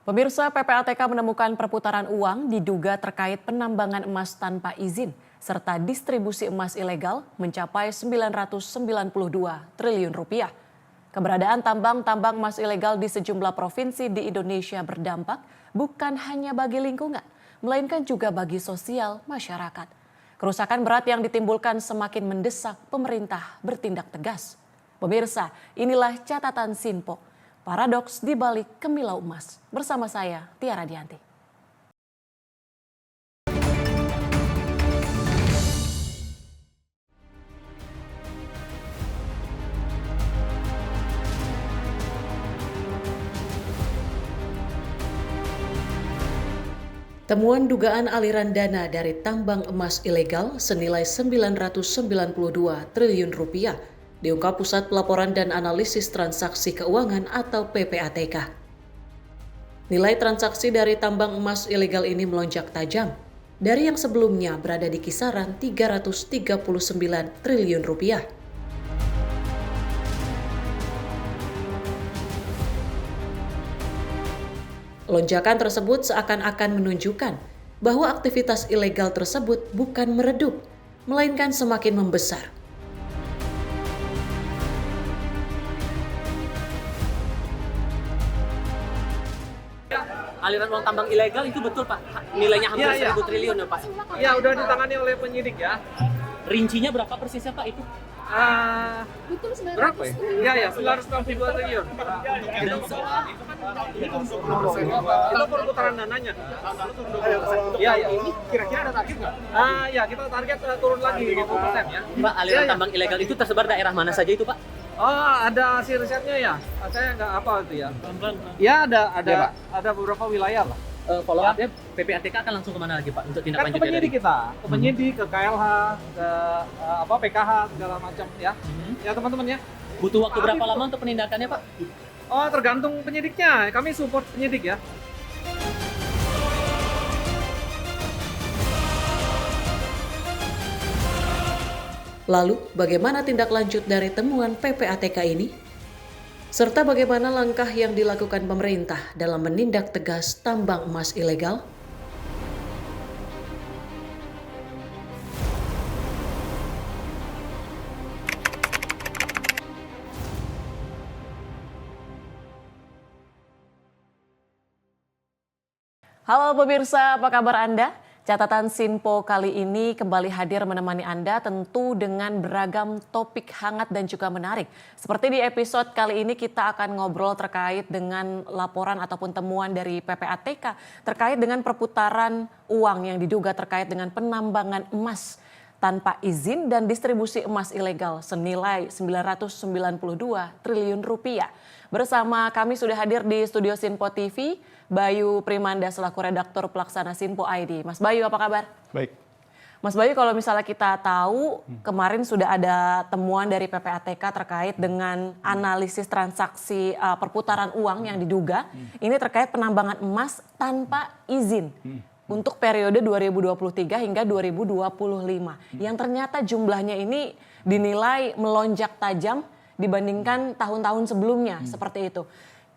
Pemirsa, PPATK menemukan perputaran uang diduga terkait penambangan emas tanpa izin serta distribusi emas ilegal mencapai 992 triliun rupiah. Keberadaan tambang-tambang emas ilegal di sejumlah provinsi di Indonesia berdampak bukan hanya bagi lingkungan, melainkan juga bagi sosial masyarakat. Kerusakan berat yang ditimbulkan semakin mendesak pemerintah bertindak tegas. Pemirsa, inilah catatan Sinpo. Paradoks di balik Kemilau Emas. Bersama saya, Tiara Dianti. Temuan dugaan aliran dana dari tambang emas ilegal senilai 992 triliun rupiah diungkap Pusat Pelaporan dan Analisis Transaksi Keuangan atau PPATK. Nilai transaksi dari tambang emas ilegal ini melonjak tajam dari yang sebelumnya berada di kisaran 339 triliun rupiah. Lonjakan tersebut seakan-akan menunjukkan bahwa aktivitas ilegal tersebut bukan meredup, melainkan semakin membesar. Aliran uang tambang ilegal itu betul Pak? Nilainya hampir 1.000 triliun ya Pak? Ya, udah ditangani oleh penyidik ya. Rincinya berapa persisnya Pak itu? Berapa ya? Iya, ya, 992 triliun. Itu perputaran dananya. Iya, ya. Ini kira-kira ada target nggak? Ya, kita target turun lagi 50% ya. Pak, aliran tambang ilegal itu tersebar daerah mana saja itu Pak? Oh, ada hasil risetnya ya? Saya nggak apa itu ya. Ya, ada beberapa wilayah lah. Follow up-nya PPATK akan langsung kemana lagi Pak untuk tindak Kan ke lanjut penyidik kita, ke penyidik, ke KLH, ke PKH segala macam ya. Ya teman-teman ya. Butuh waktu berapa lama untuk penindakannya Pak? Oh, tergantung penyidiknya. Kami support penyidik ya. Lalu, bagaimana tindak lanjut dari temuan PPATK ini? Serta bagaimana langkah yang dilakukan pemerintah dalam menindak tegas tambang emas ilegal? Halo pemirsa, apa kabar Anda? Catatan Sinpo kali ini kembali hadir menemani Anda tentu dengan beragam topik hangat dan juga menarik. Seperti di episode kali ini kita akan ngobrol terkait dengan laporan ataupun temuan dari PPATK terkait dengan perputaran uang yang diduga terkait dengan penambangan emas tanpa izin dan distribusi emas ilegal senilai 992 triliun rupiah. Bersama kami sudah hadir di studio Sinpo TV, Bayu Primanda selaku redaktur pelaksana Sinpo ID. Mas Bayu, apa kabar? Baik. Mas Bayu, kalau misalnya kita tahu kemarin sudah ada temuan dari PPATK terkait dengan analisis transaksi perputaran uang yang diduga ini terkait penambangan emas tanpa izin untuk periode 2023 hingga 2025. Yang ternyata jumlahnya ini dinilai melonjak tajam dibandingkan tahun-tahun sebelumnya seperti itu.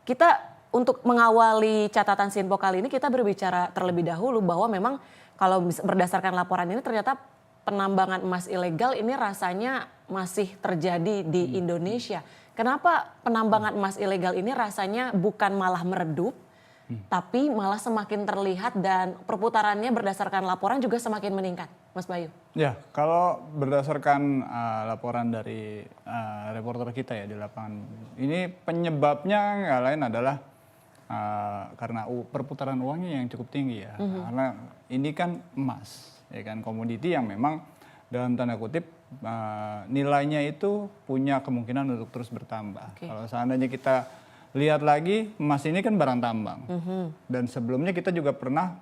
Kita untuk mengawali catatan Sinpo kali ini kita berbicara terlebih dahulu bahwa memang kalau berdasarkan laporan ini ternyata penambangan emas ilegal ini rasanya masih terjadi di Indonesia. Kenapa penambangan emas ilegal ini rasanya bukan malah meredup, tapi malah semakin terlihat dan perputarannya berdasarkan laporan juga semakin meningkat, Mas Bayu? Ya, kalau berdasarkan laporan dari reporter kita ya di lapangan, ini penyebabnya nggak lain adalah karena perputaran uangnya yang cukup tinggi ya. Karena ini kan emas, ya kan, komoditi yang memang dalam tanda kutip nilainya itu punya kemungkinan untuk terus bertambah. Kalau seandainya kita lihat lagi, emas ini kan barang tambang. Dan sebelumnya kita juga pernah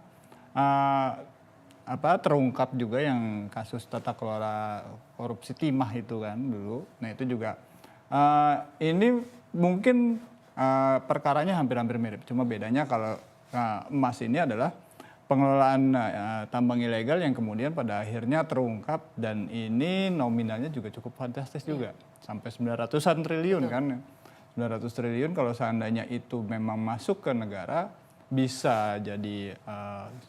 terungkap juga yang kasus tata kelola korupsi timah itu kan dulu. Nah itu juga ini mungkin perkaranya hampir-hampir mirip. Cuma bedanya kalau emas ini adalah pengelolaan tambang ilegal yang kemudian pada akhirnya terungkap dan ini nominalnya juga cukup fantastis juga. Sampai 900-an triliun kan. 900 triliun kalau seandainya itu memang masuk ke negara bisa jadi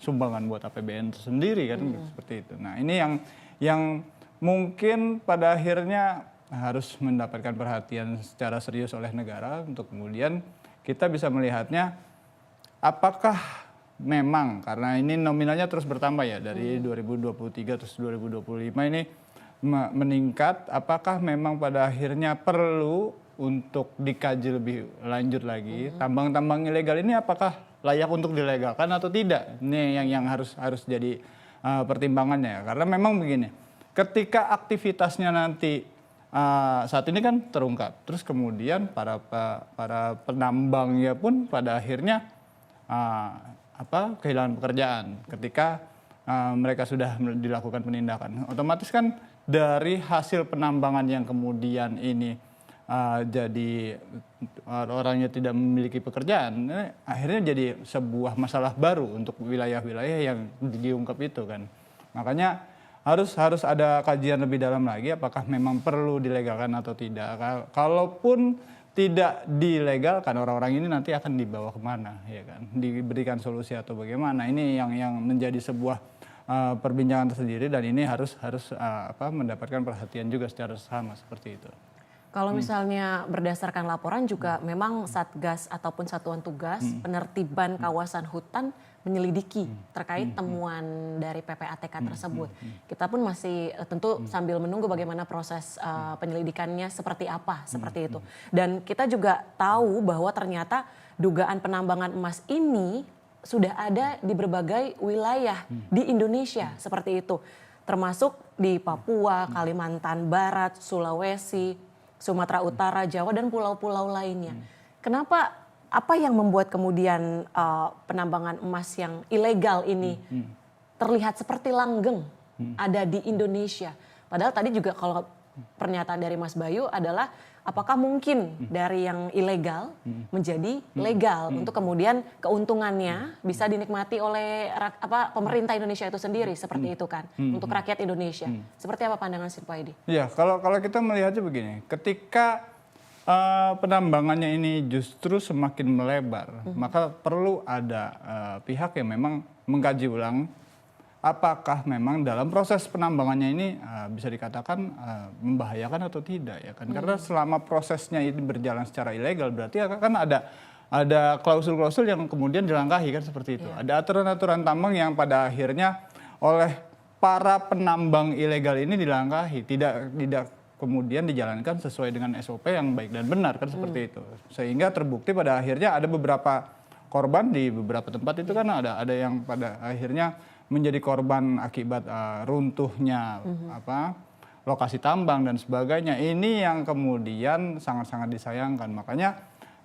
sumbangan buat APBN tersendiri kan, seperti itu. Nah ini yang mungkin pada akhirnya harus mendapatkan perhatian secara serius oleh negara untuk kemudian kita bisa melihatnya apakah memang, karena ini nominalnya terus bertambah ya dari 2023 terus 2025 ini meningkat, apakah memang pada akhirnya perlu untuk dikaji lebih lanjut lagi tambang-tambang ilegal ini apakah layak untuk dilegalkan atau tidak? Ini yang harus jadi pertimbangannya, karena memang begini, ketika aktivitasnya nanti saat ini kan terungkap, terus kemudian para penambangnya pun pada akhirnya kehilangan pekerjaan ketika mereka sudah dilakukan penindakan. Otomatis kan dari hasil penambangan yang kemudian ini jadi orangnya tidak memiliki pekerjaan, akhirnya jadi sebuah masalah baru untuk wilayah-wilayah yang diungkap itu kan. Makanya harus ada kajian lebih dalam lagi apakah memang perlu dilegalkan atau tidak. Kalaupun tidak dilegalkan, orang-orang ini nanti akan dibawa kemana, ya kan? Diberikan solusi atau bagaimana? Ini yang menjadi sebuah perbincangan tersendiri dan ini harus mendapatkan perhatian juga secara sama seperti itu. Kalau misalnya berdasarkan laporan juga memang Satgas ataupun Satuan Tugas Penertiban Kawasan Hutan menyelidiki terkait temuan dari PPATK tersebut. Kita pun masih tentu sambil menunggu bagaimana proses penyelidikannya seperti apa, seperti itu. Dan kita juga tahu bahwa ternyata dugaan penambangan emas ini sudah ada di berbagai wilayah di Indonesia seperti itu. Termasuk di Papua, Kalimantan Barat, Sulawesi, Sumatera Utara, Jawa, dan pulau-pulau lainnya. Kenapa, apa yang membuat kemudian penambangan emas yang ilegal ini terlihat seperti langgeng ada di Indonesia? Padahal tadi juga kalau pernyataan dari Mas Bayu adalah apakah mungkin dari yang ilegal menjadi legal untuk kemudian keuntungannya bisa dinikmati oleh pemerintah Indonesia itu sendiri seperti itu kan untuk rakyat Indonesia. Seperti apa pandangan Sir Paidi? Ya, kalau kita melihatnya begini, ketika penambangannya ini justru semakin melebar, maka perlu ada pihak yang memang mengkaji ulang apakah memang dalam proses penambangannya ini bisa dikatakan membahayakan atau tidak ya kan? Karena selama prosesnya ini berjalan secara ilegal berarti kan ada klausul-klausul yang kemudian dilangkahi kan seperti itu. Ada aturan-aturan tambang yang pada akhirnya oleh para penambang ilegal ini dilangkahi, tidak kemudian dijalankan sesuai dengan SOP yang baik dan benar kan seperti itu. Sehingga terbukti pada akhirnya ada beberapa korban di beberapa tempat itu kan ada yang pada akhirnya menjadi korban akibat runtuhnya lokasi tambang dan sebagainya. Ini yang kemudian sangat-sangat disayangkan. Makanya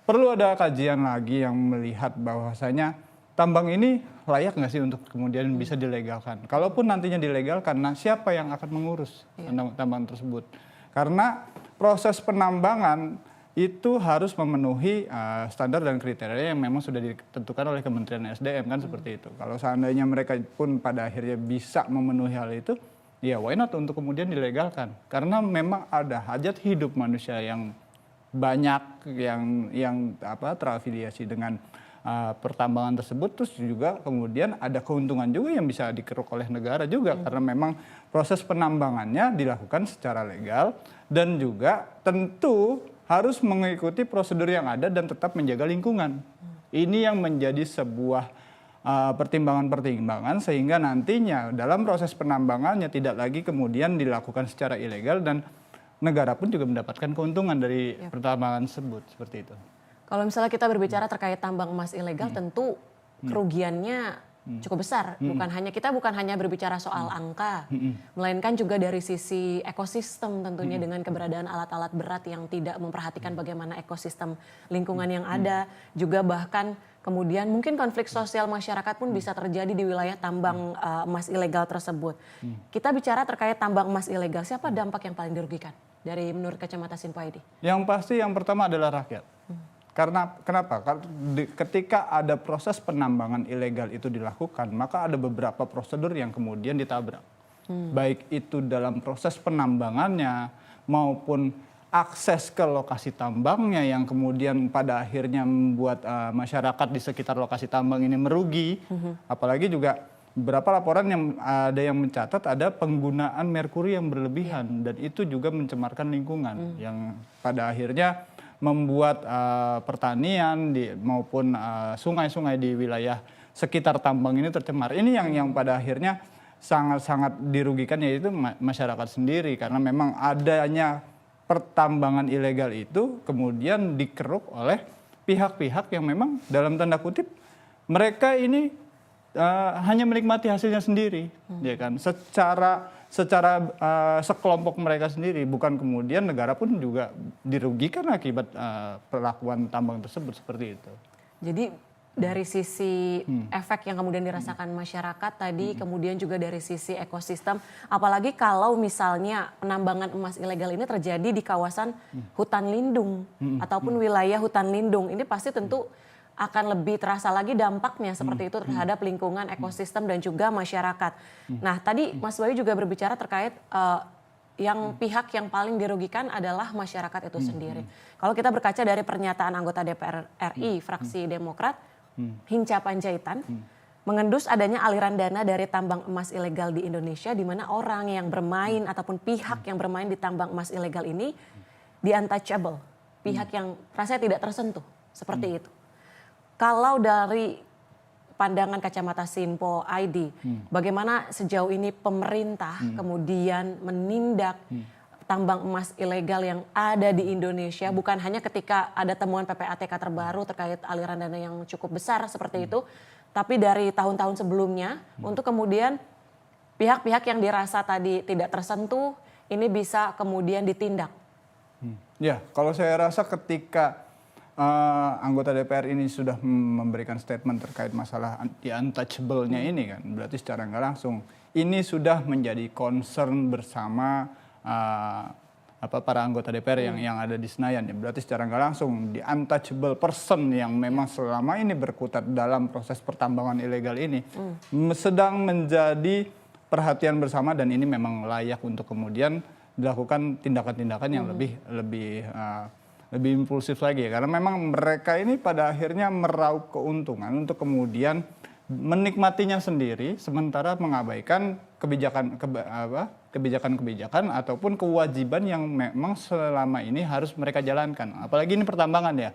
perlu ada kajian lagi yang melihat bahwasanya tambang ini layak nggak sih untuk kemudian bisa dilegalkan. Kalaupun nantinya dilegalkan, nah siapa yang akan mengurus tambang tersebut? Karena proses penambangan itu harus memenuhi standar dan kriteria yang memang sudah ditentukan oleh Kementerian SDM kan seperti itu. Kalau seandainya mereka pun pada akhirnya bisa memenuhi hal itu, ya why not untuk kemudian dilegalkan? Karena memang ada hajat hidup manusia yang banyak yang terafiliasi dengan pertambangan tersebut, terus juga kemudian ada keuntungan juga yang bisa dikeruk oleh negara juga karena memang proses penambangannya dilakukan secara legal dan juga tentu harus mengikuti prosedur yang ada dan tetap menjaga lingkungan. Ini yang menjadi sebuah pertimbangan-pertimbangan sehingga nantinya dalam proses penambangannya tidak lagi kemudian dilakukan secara ilegal dan negara pun juga mendapatkan keuntungan dari pertambangan tersebut seperti itu. Kalau misalnya kita berbicara terkait tambang emas ilegal tentu kerugiannya cukup besar. Bukan hanya berbicara soal angka, melainkan juga dari sisi ekosistem tentunya dengan keberadaan alat-alat berat yang tidak memperhatikan bagaimana ekosistem lingkungan yang ada, juga bahkan kemudian mungkin konflik sosial masyarakat pun bisa terjadi di wilayah tambang emas ilegal tersebut. Kita bicara terkait tambang emas ilegal, siapa dampak yang paling dirugikan dari menurut kacamata Sin Paidi? Yang pasti yang pertama adalah rakyat. Karena kenapa? Ketika ada proses penambangan ilegal itu dilakukan, maka ada beberapa prosedur yang kemudian ditabrak. Baik itu dalam proses penambangannya maupun akses ke lokasi tambangnya yang kemudian pada akhirnya membuat masyarakat di sekitar lokasi tambang ini merugi. Apalagi juga beberapa laporan yang ada yang mencatat ada penggunaan merkuri yang berlebihan dan itu juga mencemarkan lingkungan yang pada akhirnya membuat pertanian maupun sungai-sungai di wilayah sekitar tambang ini tercemar. Ini yang pada akhirnya sangat-sangat dirugikan yaitu masyarakat sendiri karena memang adanya pertambangan ilegal itu kemudian dikeruk oleh pihak-pihak yang memang dalam tanda kutip mereka ini hanya menikmati hasilnya sendiri, ya kan? Secara sekelompok mereka sendiri, bukan kemudian negara pun juga dirugikan akibat perlakuan tambang tersebut seperti itu. Jadi dari sisi efek yang kemudian dirasakan masyarakat tadi, kemudian juga dari sisi ekosistem, apalagi kalau misalnya penambangan emas ilegal ini terjadi di kawasan hutan lindung ataupun wilayah hutan lindung, ini pasti tentu akan lebih terasa lagi dampaknya seperti itu terhadap lingkungan, ekosistem dan juga masyarakat. Nah tadi Mas Bayu juga berbicara terkait yang pihak yang paling dirugikan adalah masyarakat itu sendiri. Kalau kita berkaca dari pernyataan anggota DPR RI fraksi Demokrat, Hinca Panjaitan, mengendus adanya aliran dana dari tambang emas ilegal di Indonesia di mana orang yang bermain ataupun pihak yang bermain di tambang emas ilegal ini di untouchable, pihak yang rasanya tidak tersentuh, seperti itu. Kalau dari pandangan kacamata Sinpo ID, bagaimana sejauh ini pemerintah kemudian menindak tambang emas ilegal yang ada di Indonesia, bukan hanya ketika ada temuan PPATK terbaru terkait aliran dana yang cukup besar seperti itu, tapi dari tahun-tahun sebelumnya untuk kemudian pihak-pihak yang dirasa tadi tidak tersentuh ini bisa kemudian ditindak. Ya, kalau saya rasa ketika anggota DPR ini sudah memberikan statement terkait masalah untouchable-nya ini kan, berarti secara nggak langsung ini sudah menjadi concern bersama para anggota DPR yang ada di Senayan. Ya, berarti secara nggak langsung the untouchable person yang memang selama ini berkutat dalam proses pertambangan ilegal ini sedang menjadi perhatian bersama dan ini memang layak untuk kemudian dilakukan tindakan-tindakan yang lebih impulsif lagi ya, karena memang mereka ini pada akhirnya meraup keuntungan untuk kemudian menikmatinya sendiri sementara mengabaikan kebijakan-kebijakan ataupun kewajiban yang memang selama ini harus mereka jalankan. Apalagi ini pertambangan ya.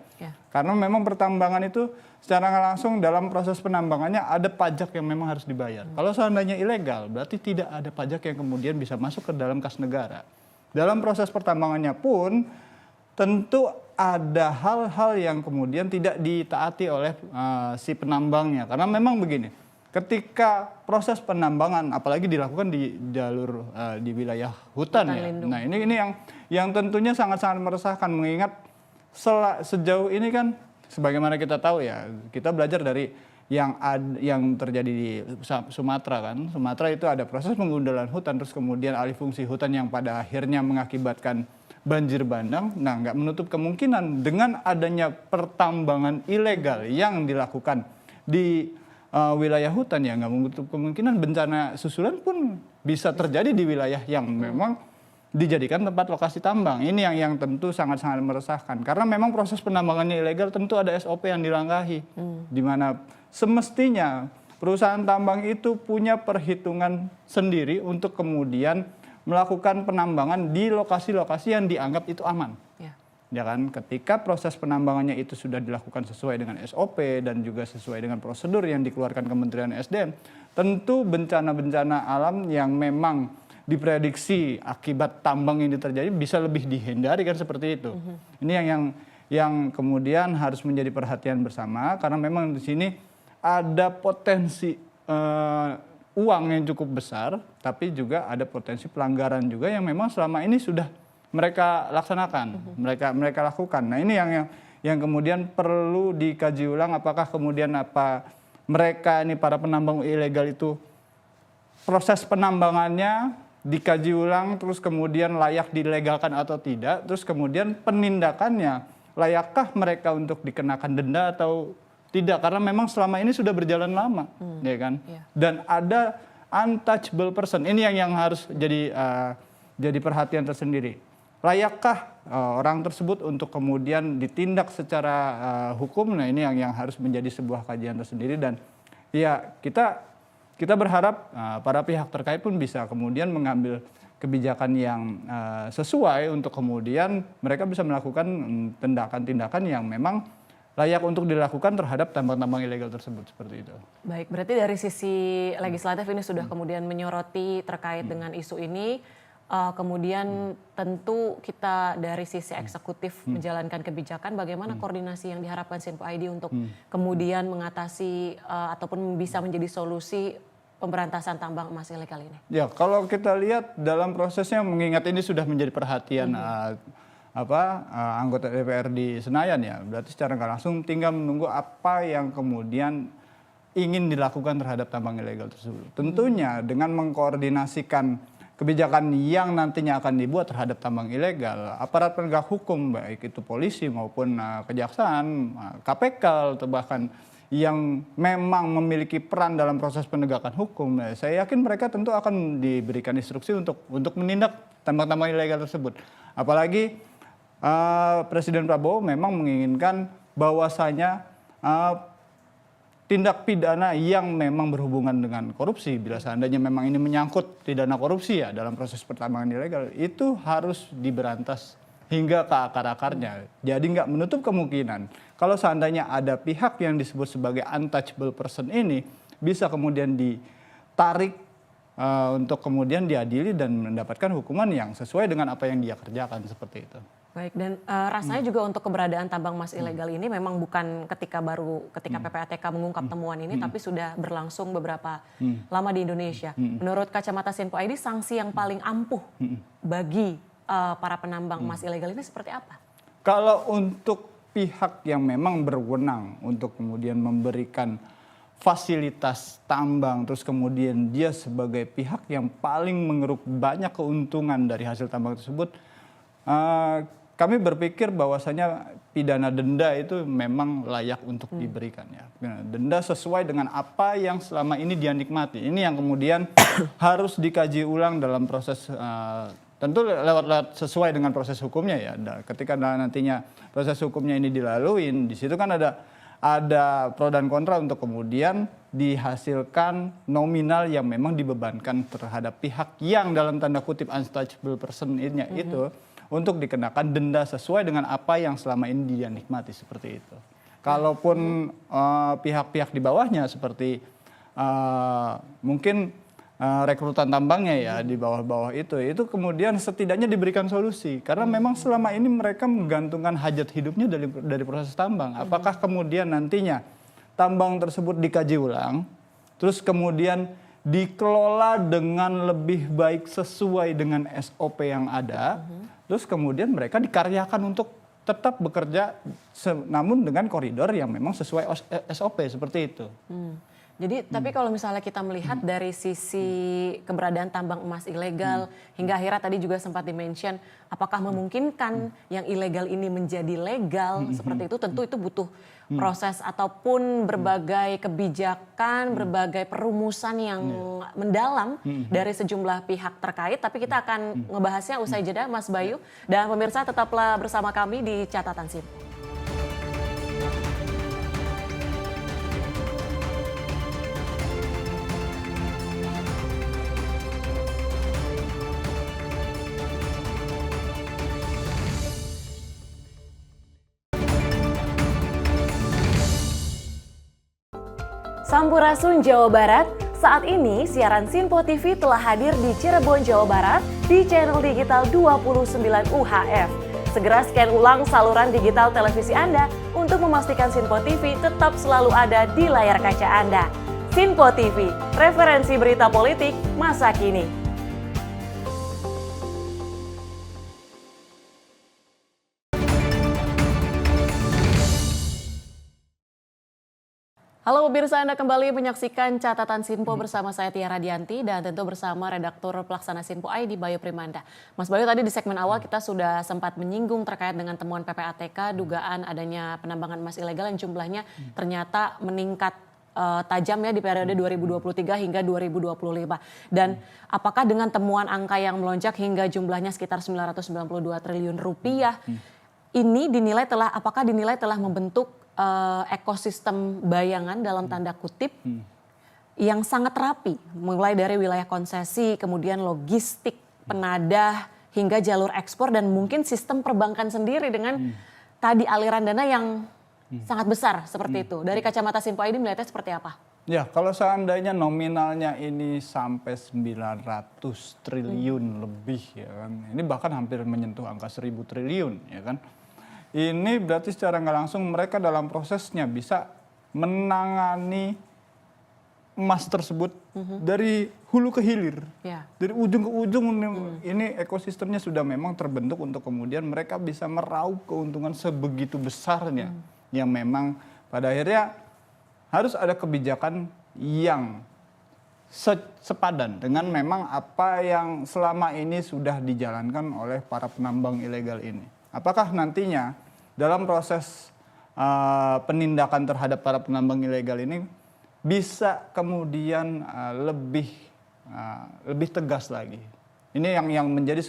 Karena memang pertambangan itu secara nggak langsung dalam proses penambangannya ada pajak yang memang harus dibayar. Kalau seandainya ilegal berarti tidak ada pajak yang kemudian bisa masuk ke dalam kas negara. Dalam proses pertambangannya pun tentu ada hal-hal yang kemudian tidak ditaati oleh si penambangnya. Karena memang begini, ketika proses penambangan apalagi dilakukan di jalur di wilayah hutan ya. Lindung. Nah ini yang tentunya sangat-sangat meresahkan mengingat sejauh ini kan sebagaimana kita tahu ya, kita belajar dari yang terjadi di Sumatera kan. Sumatera itu ada proses penggundulan hutan terus kemudian alih fungsi hutan yang pada akhirnya mengakibatkan banjir bandang. Nah, nggak menutup kemungkinan dengan adanya pertambangan ilegal yang dilakukan di wilayah hutan ya nggak menutup kemungkinan bencana susulan pun bisa terjadi di wilayah yang memang dijadikan tempat lokasi tambang. Ini yang tentu sangat-sangat meresahkan karena memang proses penambangannya ilegal tentu ada SOP yang dilangkahi di mana semestinya perusahaan tambang itu punya perhitungan sendiri untuk kemudian melakukan penambangan di lokasi-lokasi yang dianggap itu aman. Ya kan, ketika proses penambangannya itu sudah dilakukan sesuai dengan SOP dan juga sesuai dengan prosedur yang dikeluarkan Kementerian SDM, tentu bencana-bencana alam yang memang diprediksi akibat tambang ini terjadi bisa lebih dihindari kan seperti itu. Ini yang kemudian harus menjadi perhatian bersama karena memang di sini ada potensi uang yang cukup besar, tapi juga ada potensi pelanggaran juga yang memang selama ini sudah mereka laksanakan, mereka lakukan. Nah ini yang kemudian perlu dikaji ulang apakah kemudian mereka ini para penambang ilegal itu proses penambangannya dikaji ulang terus kemudian layak dilegalkan atau tidak, terus kemudian penindakannya layakkah mereka untuk dikenakan denda atau tidak, karena memang selama ini sudah berjalan lama, ya kan? Dan ada untouchable person. Ini yang harus jadi perhatian tersendiri. layakkah orang tersebut untuk kemudian ditindak secara hukum? Nah ini yang harus menjadi sebuah kajian tersendiri, dan ya kita berharap para pihak terkait pun bisa kemudian mengambil kebijakan yang sesuai untuk kemudian mereka bisa melakukan tindakan-tindakan yang memang layak untuk dilakukan terhadap tambang-tambang ilegal tersebut, seperti itu. Baik, berarti dari sisi legislatif ini sudah kemudian menyoroti terkait dengan isu ini. Kemudian tentu kita dari sisi eksekutif menjalankan kebijakan, bagaimana koordinasi yang diharapkan Sinpo ID untuk kemudian mengatasi ataupun bisa menjadi solusi pemberantasan tambang emas ilegal ini? Ya, kalau kita lihat dalam prosesnya, mengingat ini sudah menjadi perhatian anggota DPR di Senayan ya, berarti secara nggak langsung tinggal menunggu apa yang kemudian ingin dilakukan terhadap tambang ilegal tersebut. Tentunya dengan mengkoordinasikan kebijakan yang nantinya akan dibuat terhadap tambang ilegal, aparat penegak hukum baik itu polisi maupun kejaksaan, KPK atau bahkan yang memang memiliki peran dalam proses penegakan hukum, saya yakin mereka tentu akan diberikan instruksi untuk menindak tambang-tambang ilegal tersebut. Apalagi Presiden Prabowo memang menginginkan bahwasanya tindak pidana yang memang berhubungan dengan korupsi, bila seandainya memang ini menyangkut pidana korupsi ya dalam proses pertambangan ilegal, itu harus diberantas hingga ke akar-akarnya. Jadi nggak menutup kemungkinan kalau seandainya ada pihak yang disebut sebagai untouchable person ini bisa kemudian ditarik untuk kemudian diadili dan mendapatkan hukuman yang sesuai dengan apa yang dia kerjakan, seperti itu. Baik, dan rasanya juga untuk keberadaan tambang emas ilegal ini memang bukan ketika PPATK mengungkap temuan ini, tapi sudah berlangsung beberapa lama di Indonesia. Menurut kacamata Sinpo ID, sanksi yang paling ampuh bagi para penambang emas ilegal ini seperti apa? Kalau untuk pihak yang memang berwenang untuk kemudian memberikan fasilitas tambang, terus kemudian dia sebagai pihak yang paling mengeruk banyak keuntungan dari hasil tambang tersebut, kami berpikir bahwasanya pidana denda itu memang layak untuk diberikan ya. Denda sesuai dengan apa yang selama ini dia nikmati. Ini yang kemudian harus dikaji ulang dalam proses, tentu lewat sesuai dengan proses hukumnya ya. Ketika nantinya proses hukumnya ini dilaluin, di situ kan ada pro dan kontra untuk kemudian dihasilkan nominal yang memang dibebankan terhadap pihak yang dalam tanda kutip untouchable person ini itu untuk dikenakan denda sesuai dengan apa yang selama ini dia nikmati, seperti itu. Kalaupun pihak-pihak di bawahnya seperti mungkin rekrutan tambangnya ya di bawah-bawah itu kemudian setidaknya diberikan solusi, karena memang selama ini mereka menggantungkan hajat hidupnya dari proses tambang. Apakah kemudian nantinya tambang tersebut dikaji ulang, terus kemudian dikelola dengan lebih baik sesuai dengan SOP yang ada, terus kemudian mereka dikaryakan untuk tetap bekerja namun dengan koridor yang memang sesuai SOP, seperti itu. Jadi tapi kalau misalnya kita melihat dari sisi keberadaan tambang emas ilegal hingga akhirnya tadi juga sempat dimention, apakah memungkinkan yang ilegal ini menjadi legal seperti itu, tentu itu butuh proses ataupun berbagai kebijakan, berbagai perumusan yang mendalam dari sejumlah pihak terkait. Tapi kita akan ngebahasnya usai jeda, Mas Bayu. Dan pemirsa tetaplah bersama kami di Catatan Sinpo. Sampurasun Jawa Barat, saat ini siaran Sinpo TV telah hadir di Cirebon, Jawa Barat di channel digital 29 UHF. Segera scan ulang saluran digital televisi Anda untuk memastikan Sinpo TV tetap selalu ada di layar kaca Anda. Sinpo TV, referensi berita politik masa kini. Halo pemirsa, Anda kembali menyaksikan Catatan Sinpo bersama saya Tiara Dianti dan tentu bersama redaktur pelaksana Sinpo ID Bayu Primanda. Mas Bayu, tadi di segmen awal kita sudah sempat menyinggung terkait dengan temuan PPATK dugaan adanya penambangan emas ilegal yang jumlahnya ternyata meningkat tajam ya di periode 2023 hingga 2025. Dan apakah dengan temuan angka yang melonjak hingga jumlahnya sekitar 992 triliun rupiah, ini apakah dinilai telah membentuk ekosistem bayangan dalam tanda kutip yang sangat rapi, mulai dari wilayah konsesi, kemudian logistik, penadah, hingga jalur ekspor dan mungkin sistem perbankan sendiri dengan tadi aliran dana yang sangat besar seperti itu. Dari kacamata Simpo ID melihatnya seperti apa? Ya, kalau seandainya nominalnya ini sampai 900 triliun lebih ya kan. Ini bahkan hampir menyentuh angka 1000 triliun ya kan. Ini berarti secara nggak langsung mereka dalam prosesnya bisa menangani emas tersebut dari hulu ke hilir. Ya. Dari ujung ke ujung ini ekosistemnya sudah memang terbentuk untuk kemudian mereka bisa meraup keuntungan sebegitu besarnya. Yang memang pada akhirnya harus ada kebijakan yang sepadan dengan memang apa yang selama ini sudah dijalankan oleh para penambang ilegal ini. Apakah nantinya dalam proses penindakan terhadap para penambang ilegal ini bisa kemudian lebih tegas lagi. Ini yang menjadi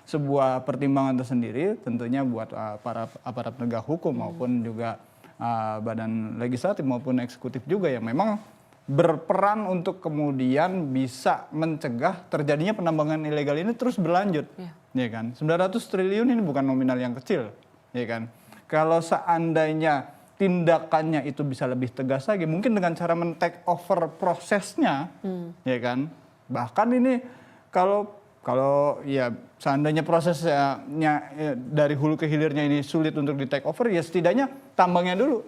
sebuah pertimbangan tersendiri tentunya buat para aparat penegak hukum maupun juga badan legislatif maupun eksekutif juga yang memang berperan untuk kemudian bisa mencegah terjadinya penambangan ilegal ini terus berlanjut. Ya kan? 900 triliun ini bukan nominal yang kecil, ya kan? Kalau seandainya tindakannya itu bisa lebih tegas lagi, mungkin dengan cara men-take over prosesnya, ya kan? Bahkan ini kalau ya seandainya prosesnya dari hulu ke hilirnya ini sulit untuk di take over, ya setidaknya tambangnya dulu,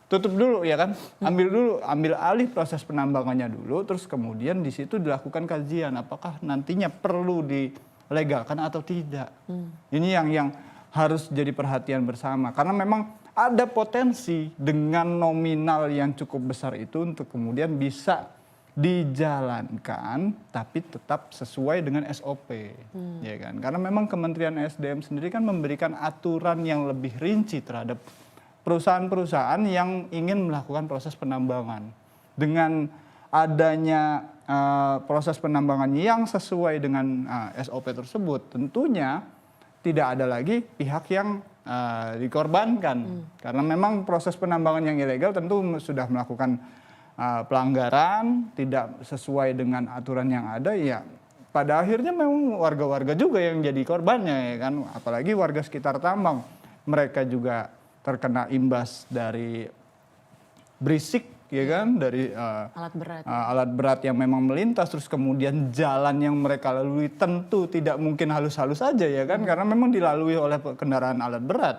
tutup dulu ya kan, ambil alih proses penambangannya dulu, terus kemudian di situ dilakukan kajian apakah nantinya perlu dilegalkan atau tidak. Ini yang harus jadi perhatian bersama karena memang ada potensi dengan nominal yang cukup besar itu untuk kemudian bisa dijalankan tapi tetap sesuai dengan SOP, ya kan? Karena memang Kementerian SDM sendiri kan memberikan aturan yang lebih rinci terhadap perusahaan-perusahaan yang ingin melakukan proses penambangan. Dengan adanya proses penambangan yang sesuai dengan SOP tersebut, tentunya tidak ada lagi pihak yang dikorbankan. Karena memang proses penambangan yang ilegal tentu sudah melakukan pelanggaran, tidak sesuai dengan aturan yang ada, ya pada akhirnya memang warga-warga juga yang jadi korbannya ya kan, apalagi warga sekitar tambang. Mereka juga terkena imbas dari berisik ya kan, dari alat berat yang memang melintas, terus kemudian jalan yang mereka lalui tentu tidak mungkin halus-halus saja ya kan, karena memang dilalui oleh kendaraan alat berat.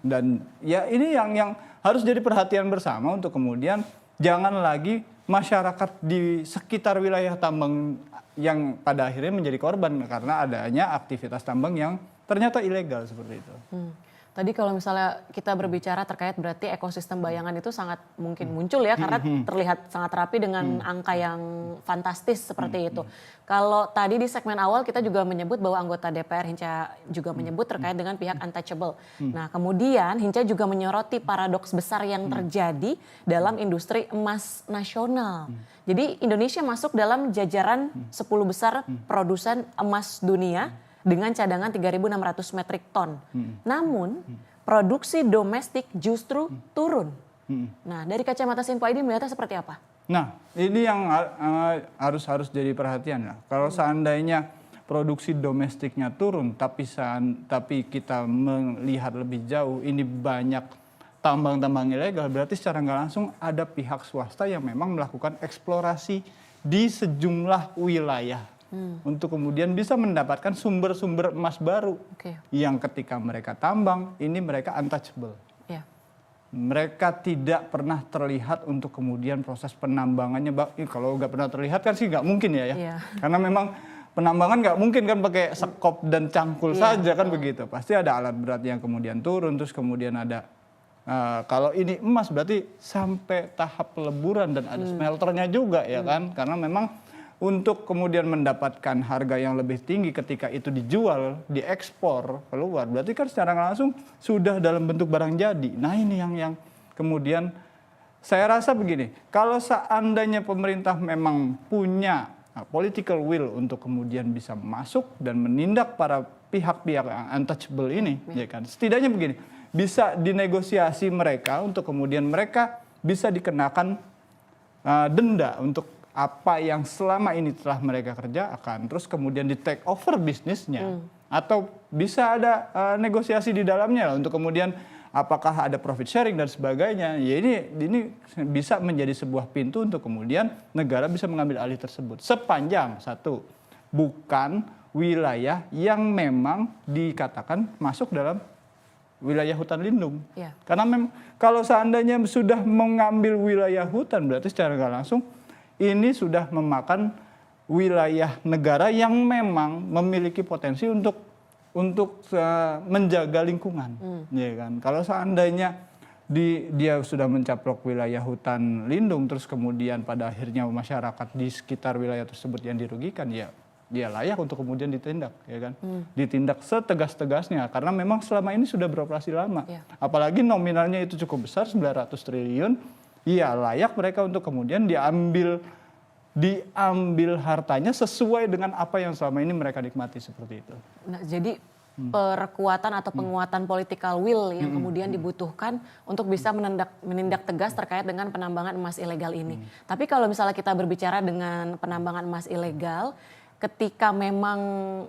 Dan ya ini yang harus jadi perhatian bersama untuk kemudian jangan lagi masyarakat di sekitar wilayah tambang yang pada akhirnya menjadi korban karena adanya aktivitas tambang yang ternyata ilegal seperti itu. Tadi kalau misalnya kita berbicara terkait berarti ekosistem bayangan itu sangat mungkin muncul ya karena terlihat sangat rapi dengan angka yang fantastis seperti itu. Kalau tadi di segmen awal kita juga menyebut bahwa anggota DPR Hinca juga menyebut terkait dengan pihak untouchable. Nah kemudian Hinca juga menyoroti paradoks besar yang terjadi dalam industri emas nasional. Jadi Indonesia masuk dalam jajaran 10 besar produsen emas dunia dengan cadangan 3.600 metrik ton. Namun produksi domestik justru turun. Nah dari kacamata Simpo ID melihatnya seperti apa? Nah ini yang harus jadi perhatian ya. Kalau seandainya produksi domestiknya turun tapi kita melihat lebih jauh ini banyak tambang-tambang ilegal, berarti secara nggak langsung ada pihak swasta yang memang melakukan eksplorasi di sejumlah wilayah. Untuk kemudian bisa mendapatkan sumber-sumber emas baru yang ketika mereka tambang ini mereka untouchable. Mereka tidak pernah terlihat untuk kemudian proses penambangannya. Kalau nggak pernah terlihat kan sih nggak mungkin ya. Karena memang penambangan nggak mungkin kan pakai sekop dan cangkul saja kan begitu. Pasti ada alat berat yang kemudian turun, terus kemudian ada kalau ini emas berarti sampai tahap peleburan dan ada smelternya juga ya kan. Karena memang untuk kemudian mendapatkan harga yang lebih tinggi ketika itu dijual, diekspor keluar, berarti kan secara langsung sudah dalam bentuk barang jadi. Nah ini yang kemudian saya rasa begini, kalau seandainya pemerintah memang punya political will untuk kemudian bisa masuk dan menindak para pihak-pihak yang untouchable ini, ya kan? Setidaknya begini, bisa dinegosiasi mereka untuk kemudian mereka bisa dikenakan denda untuk apa yang selama ini telah mereka kerjakan, terus kemudian di take over bisnisnya, atau bisa ada negosiasi di dalamnya lah untuk kemudian apakah ada profit sharing dan sebagainya. Ya ini bisa menjadi sebuah pintu untuk kemudian negara bisa mengambil alih tersebut. Sepanjang satu, bukan wilayah yang memang dikatakan masuk dalam wilayah hutan lindung. Ya. Karena memang kalau seandainya sudah mengambil wilayah hutan berarti secara nggak langsung ini sudah memakan wilayah negara yang memang memiliki potensi untuk menjaga lingkungan, ya kan? Kalau seandainya dia sudah mencaplok wilayah hutan lindung, terus kemudian pada akhirnya masyarakat di sekitar wilayah tersebut yang dirugikan, ya dia layak untuk kemudian ditindak, ya kan? Ditindak setegas-tegasnya, karena memang selama ini sudah beroperasi lama. Ya. Apalagi nominalnya itu cukup besar, 900 triliun, ya layak mereka untuk kemudian diambil hartanya sesuai dengan apa yang selama ini mereka nikmati seperti itu. Nah, jadi perkuatan atau penguatan political will yang kemudian dibutuhkan untuk bisa menindak tegas terkait dengan penambangan emas ilegal ini. Tapi kalau misalnya kita berbicara dengan penambangan emas ilegal, ketika memang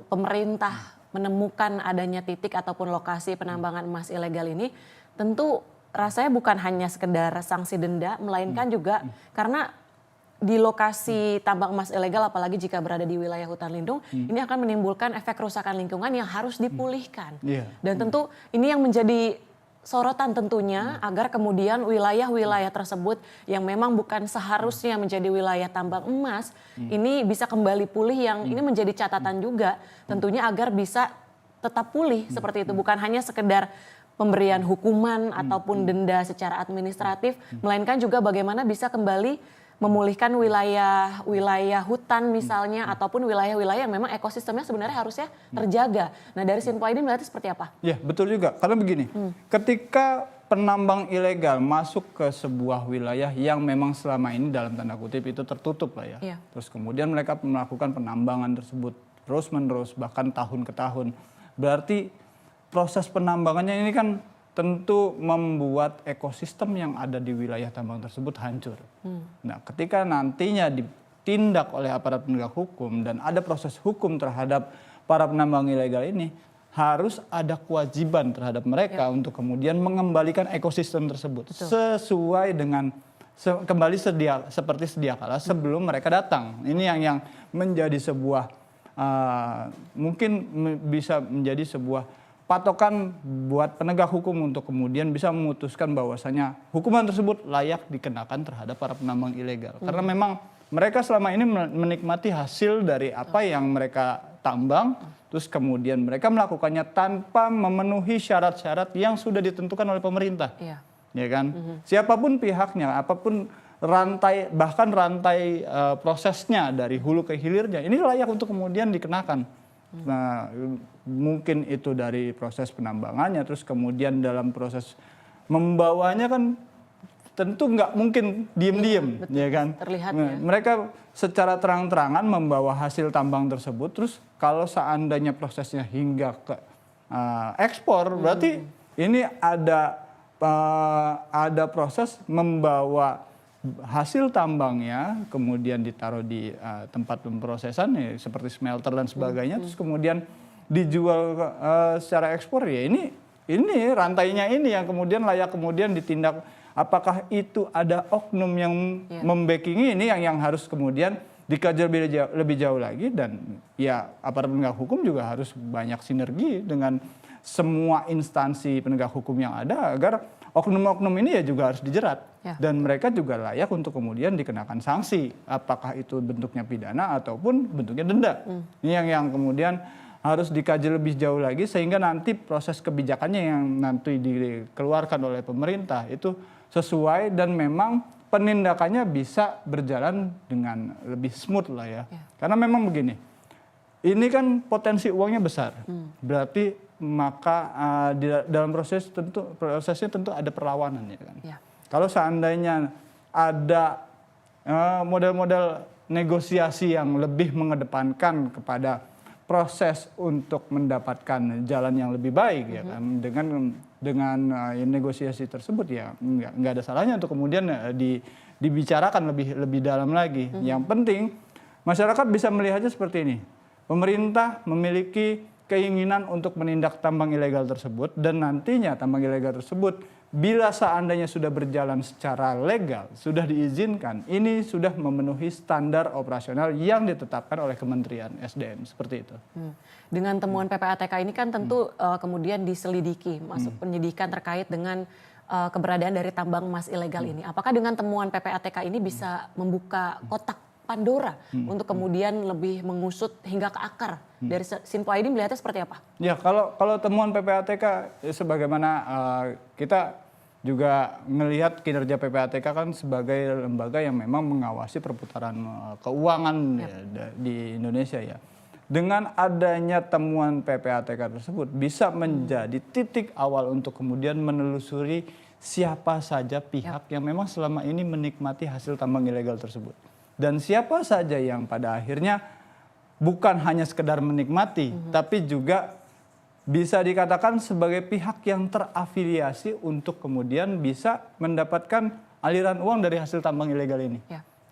pemerintah menemukan adanya titik ataupun lokasi penambangan emas ilegal ini, tentu rasanya bukan hanya sekedar sanksi denda, melainkan juga karena di lokasi tambang emas ilegal, apalagi jika berada di wilayah hutan lindung, ini akan menimbulkan efek kerusakan lingkungan yang harus dipulihkan. Dan tentu ini yang menjadi sorotan tentunya agar kemudian wilayah-wilayah tersebut yang memang bukan seharusnya menjadi wilayah tambang emas, ini bisa kembali pulih, yang ini menjadi catatan juga tentunya agar bisa tetap pulih seperti itu. Bukan hanya sekedar pemberian hukuman ataupun denda secara administratif, melainkan juga bagaimana bisa kembali memulihkan wilayah hutan misalnya, ataupun wilayah-wilayah yang memang ekosistemnya sebenarnya harusnya terjaga. Nah, dari Sinpo ini melihatnya seperti apa? Ya, betul juga. Karena begini, ketika penambang ilegal masuk ke sebuah wilayah yang memang selama ini dalam tanda kutip itu tertutup lah ya. Iya. Terus kemudian mereka melakukan penambangan tersebut terus-menerus bahkan tahun ke tahun. Berarti proses penambangannya ini kan tentu membuat ekosistem yang ada di wilayah tambang tersebut hancur. Nah, ketika nantinya ditindak oleh aparat penegak hukum dan ada proses hukum terhadap para penambang ilegal ini, harus ada kewajiban terhadap mereka untuk kemudian mengembalikan ekosistem tersebut sesuai dengan kembali seperti sedia kala sebelum mereka datang. Ini yang menjadi sebuah mungkin bisa menjadi sebuah patokan buat penegak hukum untuk kemudian bisa memutuskan bahwasanya hukuman tersebut layak dikenakan terhadap para penambang ilegal. Karena memang mereka selama ini menikmati hasil dari apa yang mereka tambang, terus kemudian mereka melakukannya tanpa memenuhi syarat-syarat yang sudah ditentukan oleh pemerintah. Ya kan? Siapapun pihaknya, apapun bahkan rantai prosesnya dari hulu ke hilirnya, ini layak untuk kemudian dikenakan. Nah, mungkin itu dari proses penambangannya, terus kemudian dalam proses membawanya kan tentu nggak mungkin diem-diem, ya kan? Terlihat nah, ya. Mereka secara terang-terangan membawa hasil tambang tersebut, terus kalau seandainya prosesnya hingga ke ekspor, berarti ini ada proses membawa hasil tambangnya kemudian ditaruh di tempat pemrosesan ya, seperti smelter dan sebagainya, terus kemudian dijual secara ekspor. Ya ini rantainya ini yang kemudian layak kemudian ditindak. Apakah itu ada oknum yang membackingi ini yang harus kemudian dikaji lebih jauh lagi, dan ya aparat penegak hukum juga harus banyak sinergi dengan semua instansi penegak hukum yang ada agar oknum-oknum ini ya juga harus dijerat. Dan mereka juga layak untuk kemudian dikenakan sanksi. Apakah itu bentuknya pidana ataupun bentuknya denda. Ini yang kemudian harus dikaji lebih jauh lagi sehingga nanti proses kebijakannya yang nanti dikeluarkan oleh pemerintah itu sesuai dan memang penindakannya bisa berjalan dengan lebih smooth lah ya. Karena memang begini, ini kan potensi uangnya besar. Berarti maka dalam prosesnya tentu ada perlawanan ya kan. Kalau seandainya ada model-model negosiasi yang lebih mengedepankan kepada proses untuk mendapatkan jalan yang lebih baik ya kan, dengan negosiasi tersebut ya nggak ada salahnya untuk kemudian dibicarakan lebih dalam lagi. Yang penting masyarakat bisa melihatnya seperti ini. Pemerintah memiliki keinginan untuk menindak tambang ilegal tersebut, dan nantinya tambang ilegal tersebut bila seandainya sudah berjalan secara legal, sudah diizinkan, ini sudah memenuhi standar operasional yang ditetapkan oleh Kementerian SDM, seperti itu. Dengan temuan PPATK ini kan tentu kemudian diselidiki, masuk penyidikan terkait dengan keberadaan dari tambang emas ilegal ini. Apakah dengan temuan PPATK ini bisa membuka kotak Pandora untuk kemudian lebih mengusut hingga ke akar? Dari Sinpo ID melihatnya seperti apa? Ya, kalau temuan PPATK sebagaimana kita juga melihat kinerja PPATK kan sebagai lembaga yang memang mengawasi perputaran keuangan di Indonesia ya. Dengan adanya temuan PPATK tersebut bisa menjadi titik awal untuk kemudian menelusuri siapa saja pihak yang memang selama ini menikmati hasil tambang ilegal tersebut. Dan siapa saja yang pada akhirnya bukan hanya sekedar menikmati, tapi juga bisa dikatakan sebagai pihak yang terafiliasi untuk kemudian bisa mendapatkan aliran uang dari hasil tambang ilegal ini.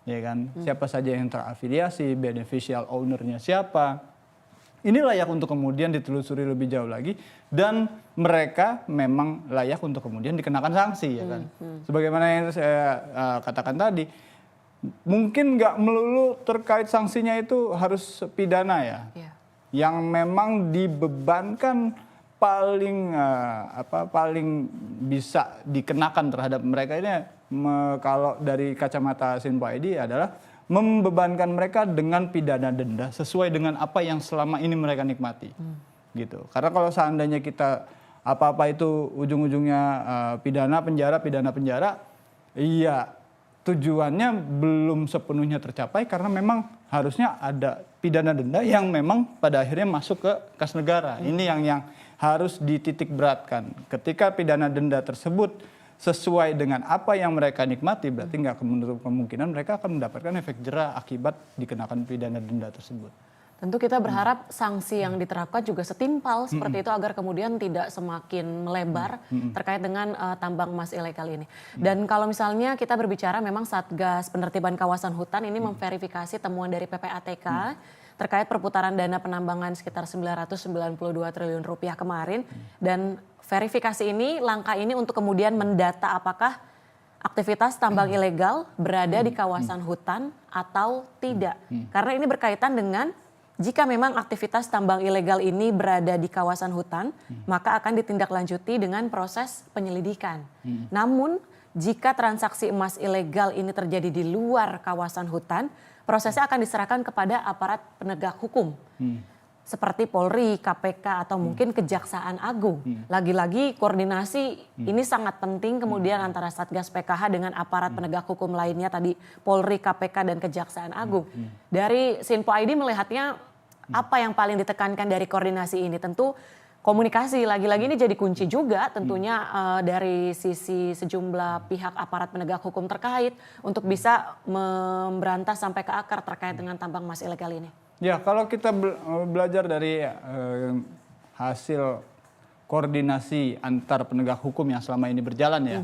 Ya kan? Siapa saja yang terafiliasi, beneficial owner-nya siapa. Ini layak untuk kemudian ditelusuri lebih jauh lagi, dan mereka memang layak untuk kemudian dikenakan sanksi ya kan. Sebagaimana yang saya katakan tadi, mungkin nggak melulu terkait sanksinya itu harus pidana ya. Yang memang dibebankan paling bisa dikenakan terhadap mereka ini kalau dari kacamata Sinpo ID adalah membebankan mereka dengan pidana denda sesuai dengan apa yang selama ini mereka nikmati. Gitu. Karena kalau seandainya kita apa-apa itu ujung-ujungnya pidana penjara, iya tujuannya belum sepenuhnya tercapai karena memang harusnya ada pidana denda yang memang pada akhirnya masuk ke kas negara. Ini yang harus dititik beratkan. Ketika pidana denda tersebut sesuai dengan apa yang mereka nikmati, berarti nggak menutup kemungkinan mereka akan mendapatkan efek jera akibat dikenakan pidana denda tersebut. Tentu kita berharap sanksi yang diterapkan juga setimpal seperti itu agar kemudian tidak semakin melebar terkait dengan tambang emas ilegal ini. Dan kalau misalnya kita berbicara memang Satgas Penertiban Kawasan Hutan ini memverifikasi temuan dari PPATK terkait perputaran dana penambangan sekitar 992 triliun rupiah kemarin, dan verifikasi ini, langkah ini untuk kemudian mendata apakah aktivitas tambang ilegal berada di kawasan hutan atau tidak. Karena ini berkaitan dengan jika memang aktivitas tambang ilegal ini berada di kawasan hutan, maka akan ditindaklanjuti dengan proses penyelidikan. Namun, jika transaksi emas ilegal ini terjadi di luar kawasan hutan, prosesnya akan diserahkan kepada aparat penegak hukum. Seperti Polri, KPK, atau mungkin Kejaksaan Agung. Lagi-lagi koordinasi ini sangat penting kemudian antara Satgas PKH dengan aparat penegak hukum lainnya tadi Polri, KPK, dan Kejaksaan Agung. Dari Sinpo ID melihatnya apa yang paling ditekankan dari koordinasi ini? Tentu komunikasi, lagi-lagi ini jadi kunci juga tentunya dari sisi sejumlah pihak aparat penegak hukum terkait untuk bisa memberantas sampai ke akar terkait dengan tambang emas ilegal ini. Ya, kalau kita belajar dari hasil koordinasi antar penegak hukum yang selama ini berjalan ya,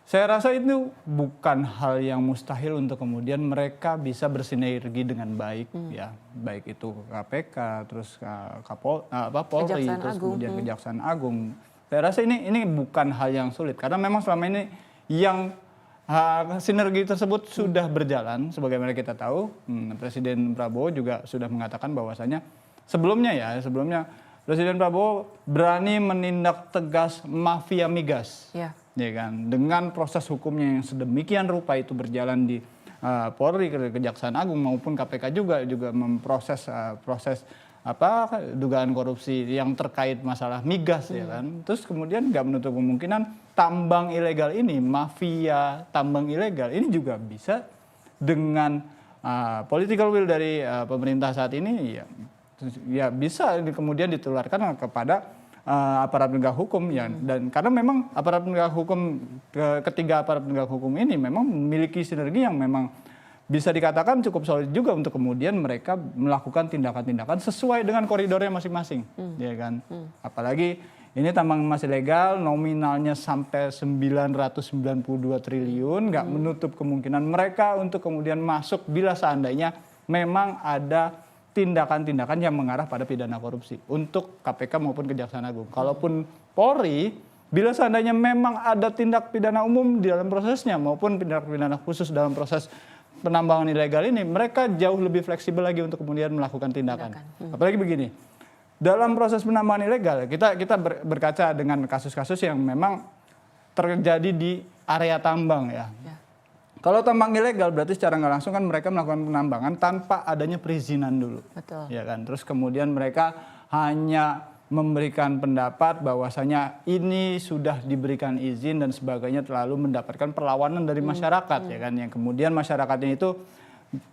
saya rasa itu bukan hal yang mustahil untuk kemudian mereka bisa bersinergi dengan baik ya, baik itu KPK, terus Polri, terus kemudian Kejaksaan Agung. Saya rasa ini bukan hal yang sulit karena memang selama ini yang sinergi tersebut sudah berjalan. Sebagaimana kita tahu, Presiden Prabowo juga sudah mengatakan bahwasanya sebelumnya Presiden Prabowo berani menindak tegas mafia migas, ya kan, dengan proses hukumnya yang sedemikian rupa itu berjalan di Polri, Kejaksaan Agung maupun KPK juga memproses dugaan korupsi yang terkait masalah migas ya kan. Terus kemudian nggak menutup kemungkinan tambang ilegal ini, mafia tambang ilegal ini juga bisa dengan political will dari pemerintah saat ini ya bisa kemudian ditularkan kepada aparat penegak hukum ya, dan karena memang aparat penegak hukum, ketiga aparat penegak hukum ini memang memiliki sinergi yang memang bisa dikatakan cukup solid juga untuk kemudian mereka melakukan tindakan-tindakan sesuai dengan koridornya masing-masing, ya kan. Apalagi ini tambang emas ilegal nominalnya sampai 992 triliun, nggak menutup kemungkinan mereka untuk kemudian masuk bila seandainya memang ada tindakan-tindakan yang mengarah pada pidana korupsi untuk KPK maupun Kejaksaan Agung. Kalaupun Polri, bila seandainya memang ada tindak pidana umum di dalam prosesnya maupun tindak pidana khusus dalam proses penambangan ilegal ini, mereka jauh lebih fleksibel lagi untuk kemudian melakukan tindakan. Apalagi begini, dalam proses penambangan ilegal kita berkaca dengan kasus-kasus yang memang terjadi di area tambang ya. Kalau tambang ilegal berarti secara nggak langsung kan mereka melakukan penambangan tanpa adanya perizinan dulu. Betul. Ya kan. Terus kemudian mereka hanya memberikan pendapat bahwasanya ini sudah diberikan izin dan sebagainya, lalu mendapatkan perlawanan dari masyarakat ya kan, yang kemudian masyarakatnya itu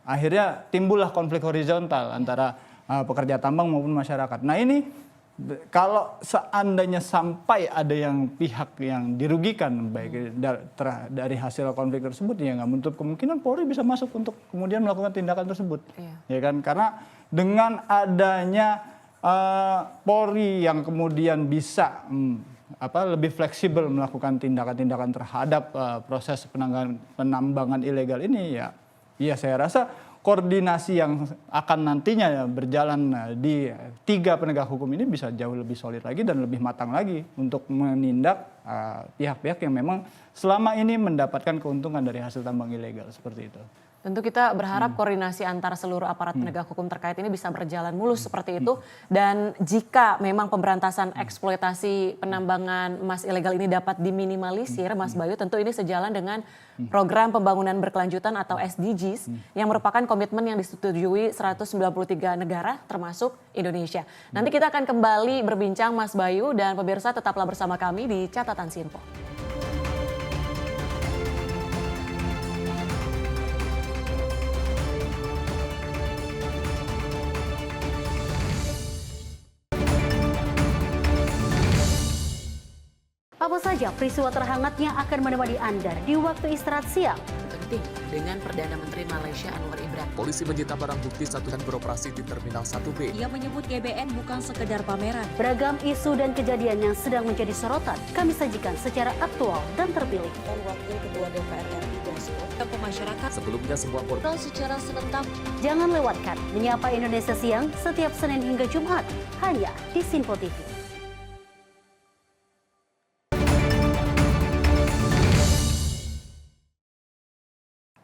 akhirnya timbullah konflik horizontal antara pekerja tambang maupun masyarakat. Nah ini kalau seandainya sampai ada yang pihak yang dirugikan baik dari hasil konflik tersebut, ya nggak menutup kemungkinan Polri bisa masuk untuk kemudian melakukan tindakan tersebut, ya kan, karena dengan adanya Polri yang kemudian bisa lebih fleksibel melakukan tindakan-tindakan terhadap proses penambangan ilegal ini, ya saya rasa koordinasi yang akan nantinya berjalan di tiga penegak hukum ini bisa jauh lebih solid lagi dan lebih matang lagi untuk menindak pihak-pihak yang memang selama ini mendapatkan keuntungan dari hasil tambang ilegal seperti itu. Tentu kita berharap koordinasi antara seluruh aparat penegak hukum terkait ini bisa berjalan mulus seperti itu. Dan jika memang pemberantasan eksploitasi penambangan emas ilegal ini dapat diminimalisir, Mas Bayu, tentu ini sejalan dengan program pembangunan berkelanjutan atau SDGs yang merupakan komitmen yang disetujui 193 negara termasuk Indonesia. Nanti kita akan kembali berbincang, Mas Bayu, dan pemirsa tetaplah bersama kami di Catatan Sinpo. Apa saja peristiwa terhangatnya akan menemani Anda di waktu istirahat siang? Penting dengan Perdana Menteri Malaysia Anwar Ibrahim. Polisi menyita barang bukti dan beroperasi di Terminal 1B. Ia menyebut GBN bukan sekedar pameran. Beragam isu dan kejadian yang sedang menjadi sorotan kami sajikan secara aktual dan terpilih. Dan Wakil Ketua DPR RI Dasko ke masyarakat Sebelumnya semua korban secara serentak. Jangan lewatkan Menyapa Indonesia Siang setiap Senin hingga Jumat hanya di Sinpo TV.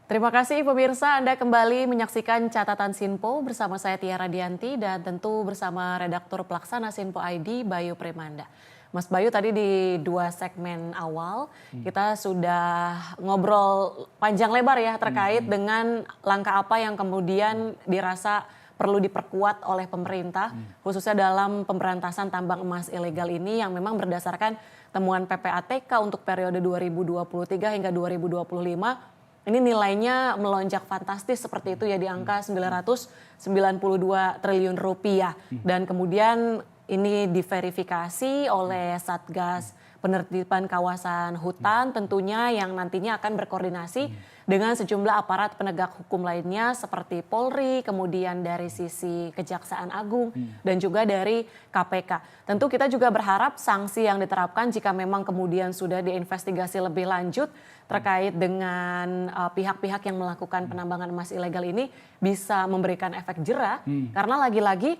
Terima kasih pemirsa, Anda kembali menyaksikan Catatan Sinpo bersama saya Tiara Dianti dan tentu bersama redaktur pelaksana Sinpo ID Bayu Premanda. Mas Bayu, tadi di 2 segmen awal kita sudah ngobrol panjang lebar ya terkait dengan langkah apa yang kemudian dirasa perlu diperkuat oleh pemerintah khususnya dalam pemberantasan tambang emas ilegal ini yang memang berdasarkan temuan PPATK untuk periode 2023 hingga 2025. Ini nilainya melonjak fantastis seperti itu ya, di angka 992 triliun rupiah. Dan kemudian ini diverifikasi oleh Satgas Penertiban Kawasan Hutan tentunya yang nantinya akan berkoordinasi dengan sejumlah aparat penegak hukum lainnya seperti Polri, kemudian dari sisi Kejaksaan Agung dan juga dari KPK. Tentu kita juga berharap sanksi yang diterapkan jika memang kemudian sudah diinvestigasi lebih lanjut terkait dengan pihak-pihak yang melakukan penambangan emas ilegal ini bisa memberikan efek jera karena lagi-lagi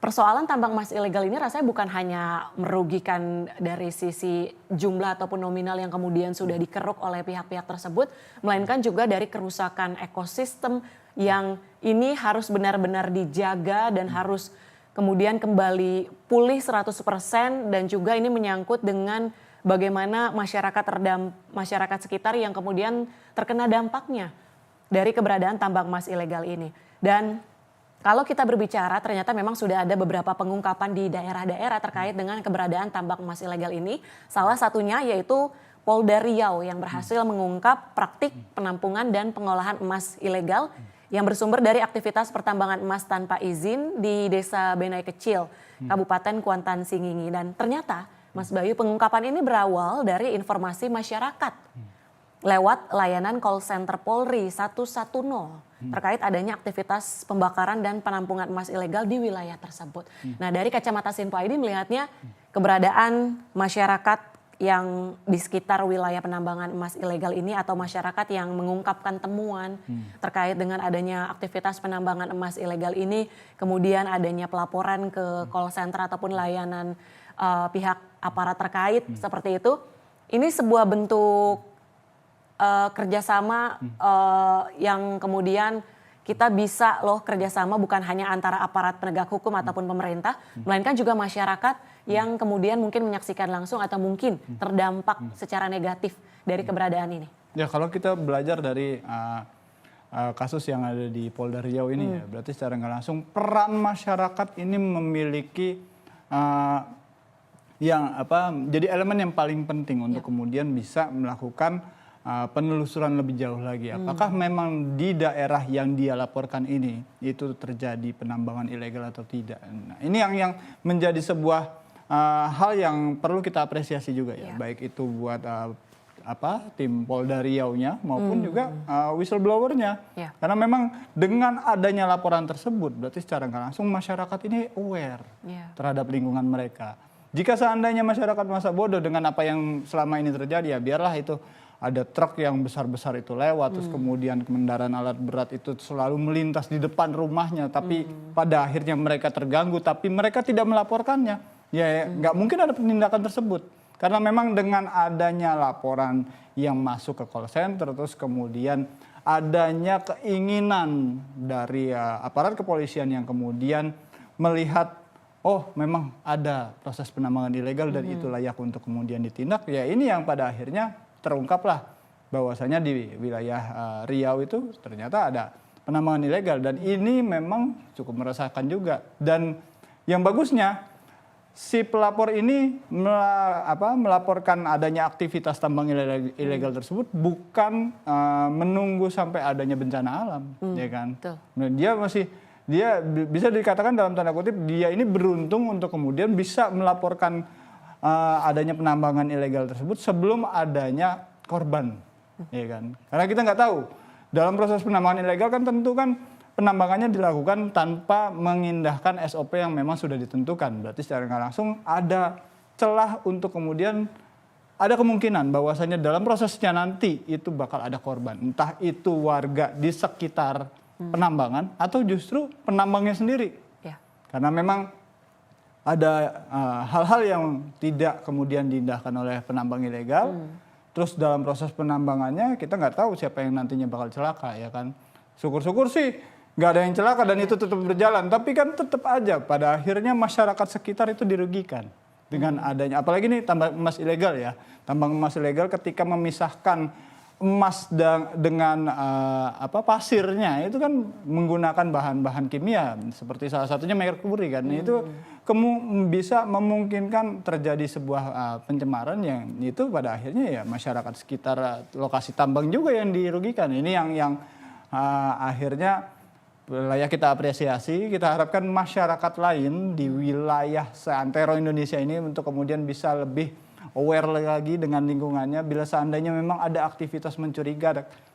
persoalan tambang emas ilegal ini rasanya bukan hanya merugikan dari sisi jumlah ataupun nominal yang kemudian sudah dikeruk oleh pihak-pihak tersebut, melainkan juga dari kerusakan ekosistem yang ini harus benar-benar dijaga dan harus kemudian kembali pulih 100% dan juga ini menyangkut dengan bagaimana masyarakat sekitar yang kemudian terkena dampaknya dari keberadaan tambang emas ilegal ini. Dan kalau kita berbicara ternyata memang sudah ada beberapa pengungkapan di daerah-daerah terkait dengan keberadaan tambang emas ilegal ini. Salah satunya yaitu Polda Riau yang berhasil mengungkap praktik penampungan dan pengolahan emas ilegal yang bersumber dari aktivitas pertambangan emas tanpa izin di Desa Benai Kecil, Kabupaten Kuantan Singingi. Dan ternyata, Mas Bayu, pengungkapan ini berawal dari informasi masyarakat lewat layanan call center Polri 110 terkait adanya aktivitas pembakaran dan penampungan emas ilegal di wilayah tersebut. Nah, dari kacamata Sinpo ID melihatnya keberadaan masyarakat yang di sekitar wilayah penambangan emas ilegal ini atau masyarakat yang mengungkapkan temuan terkait dengan adanya aktivitas penambangan emas ilegal ini, kemudian adanya pelaporan ke call center ataupun layanan pihak aparat terkait seperti itu. Ini sebuah bentuk kerjasama yang kemudian kita bisa kerjasama bukan hanya antara aparat penegak hukum ataupun pemerintah, melainkan juga masyarakat yang kemudian mungkin menyaksikan langsung atau mungkin terdampak secara negatif dari keberadaan ini. Ya, kalau kita belajar dari kasus yang ada di Polda Riau ini, ya, berarti secara nggak langsung peran masyarakat ini memiliki jadi elemen yang paling penting untuk kemudian bisa melakukan penelusuran lebih jauh lagi. Apakah memang di daerah yang dia laporkan ini itu terjadi penambangan ilegal atau tidak? Nah, ini yang menjadi sebuah hal yang perlu kita apresiasi juga ya, baik itu buat tim Polda Riau-nya maupun juga whistleblower-nya. Karena memang dengan adanya laporan tersebut berarti secara nggak langsung masyarakat ini aware terhadap lingkungan mereka. Jika seandainya masyarakat masa bodoh dengan apa yang selama ini terjadi, ya biarlah itu ada truk yang besar-besar itu lewat, terus kemudian kendaraan alat berat itu selalu melintas di depan rumahnya, tapi pada akhirnya mereka terganggu, tapi mereka tidak melaporkannya. Ya nggak mungkin ada penindakan tersebut. Karena memang dengan adanya laporan yang masuk ke call center, terus kemudian adanya keinginan dari aparat kepolisian yang kemudian melihat, oh memang ada proses penambangan ilegal dan itu layak untuk kemudian ditindak, ya ini yang pada akhirnya terungkaplah bahwasanya di wilayah Riau itu ternyata ada penambangan ilegal dan ini memang cukup meresahkan juga. Dan yang bagusnya si pelapor ini melaporkan adanya aktivitas tambang ilegal tersebut bukan menunggu sampai adanya bencana alam, ya kan? Dia bisa dikatakan dalam tanda kutip dia ini beruntung untuk kemudian bisa melaporkan adanya penambangan ilegal tersebut sebelum adanya korban, ya kan? Karena kita nggak tahu dalam proses penambangan ilegal kan tentu kan penambangannya dilakukan tanpa mengindahkan SOP yang memang sudah ditentukan. Berarti secara nggak langsung ada celah untuk kemudian ada kemungkinan bahwasanya dalam prosesnya nanti itu bakal ada korban, entah itu warga di sekitar penambangan atau justru penambangnya sendiri. Karena memang ada hal-hal yang tidak kemudian diindahkan oleh penambang ilegal, terus dalam proses penambangannya kita nggak tahu siapa yang nantinya bakal celaka, ya kan? Syukur-syukur sih nggak ada yang celaka dan itu tetap berjalan, tapi kan tetap aja pada akhirnya masyarakat sekitar itu dirugikan dengan adanya, apalagi nih tambang emas ilegal ya, tambang emas ilegal ketika memisahkan emas dengan pasirnya itu kan menggunakan bahan-bahan kimia seperti salah satunya merkuri kan, itu bisa memungkinkan terjadi sebuah pencemaran yang itu pada akhirnya ya masyarakat sekitar lokasi tambang juga yang dirugikan. Ini yang akhirnya layak kita apresiasi. Kita harapkan masyarakat lain di wilayah seantero Indonesia ini untuk kemudian bisa lebih aware lagi dengan lingkungannya bila seandainya memang ada aktivitas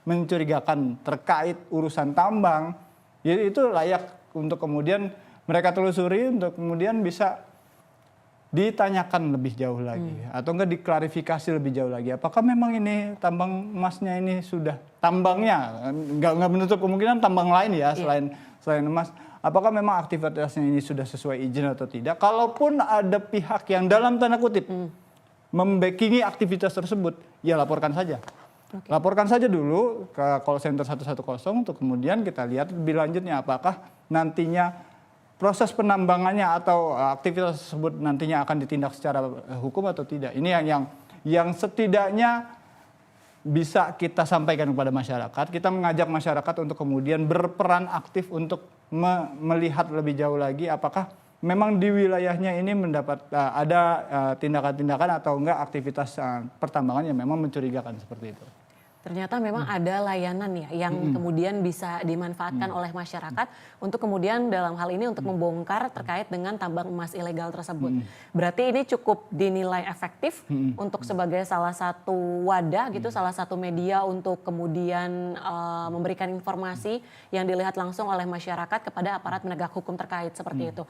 mencurigakan terkait urusan tambang, ya itu layak untuk kemudian mereka telusuri untuk kemudian bisa ditanyakan lebih jauh lagi atau enggak diklarifikasi lebih jauh lagi. Apakah memang ini tambang emasnya ini sudah tambangnya enggak menutup kemungkinan tambang lain ya selain emas. Apakah memang aktivitasnya ini sudah sesuai izin atau tidak? Kalaupun ada pihak yang dalam tanda kutip membackingi aktivitas tersebut, ya laporkan saja. Laporkan saja dulu ke call center 110 untuk kemudian kita lihat lebih lanjutnya apakah nantinya proses penambangannya atau aktivitas tersebut nantinya akan ditindak secara hukum atau tidak. Ini yang setidaknya bisa kita sampaikan kepada masyarakat. Kita mengajak masyarakat untuk kemudian berperan aktif untuk melihat lebih jauh lagi apakah memang di wilayahnya ini ada tindakan-tindakan atau enggak aktivitas pertambangan yang memang mencurigakan seperti itu. Ternyata memang ada layanan ya yang kemudian bisa dimanfaatkan oleh masyarakat untuk kemudian dalam hal ini untuk membongkar terkait dengan tambang emas ilegal tersebut. Berarti ini cukup dinilai efektif untuk sebagai salah satu wadah gitu, salah satu media untuk kemudian memberikan informasi yang dilihat langsung oleh masyarakat kepada aparat penegak hukum terkait seperti itu.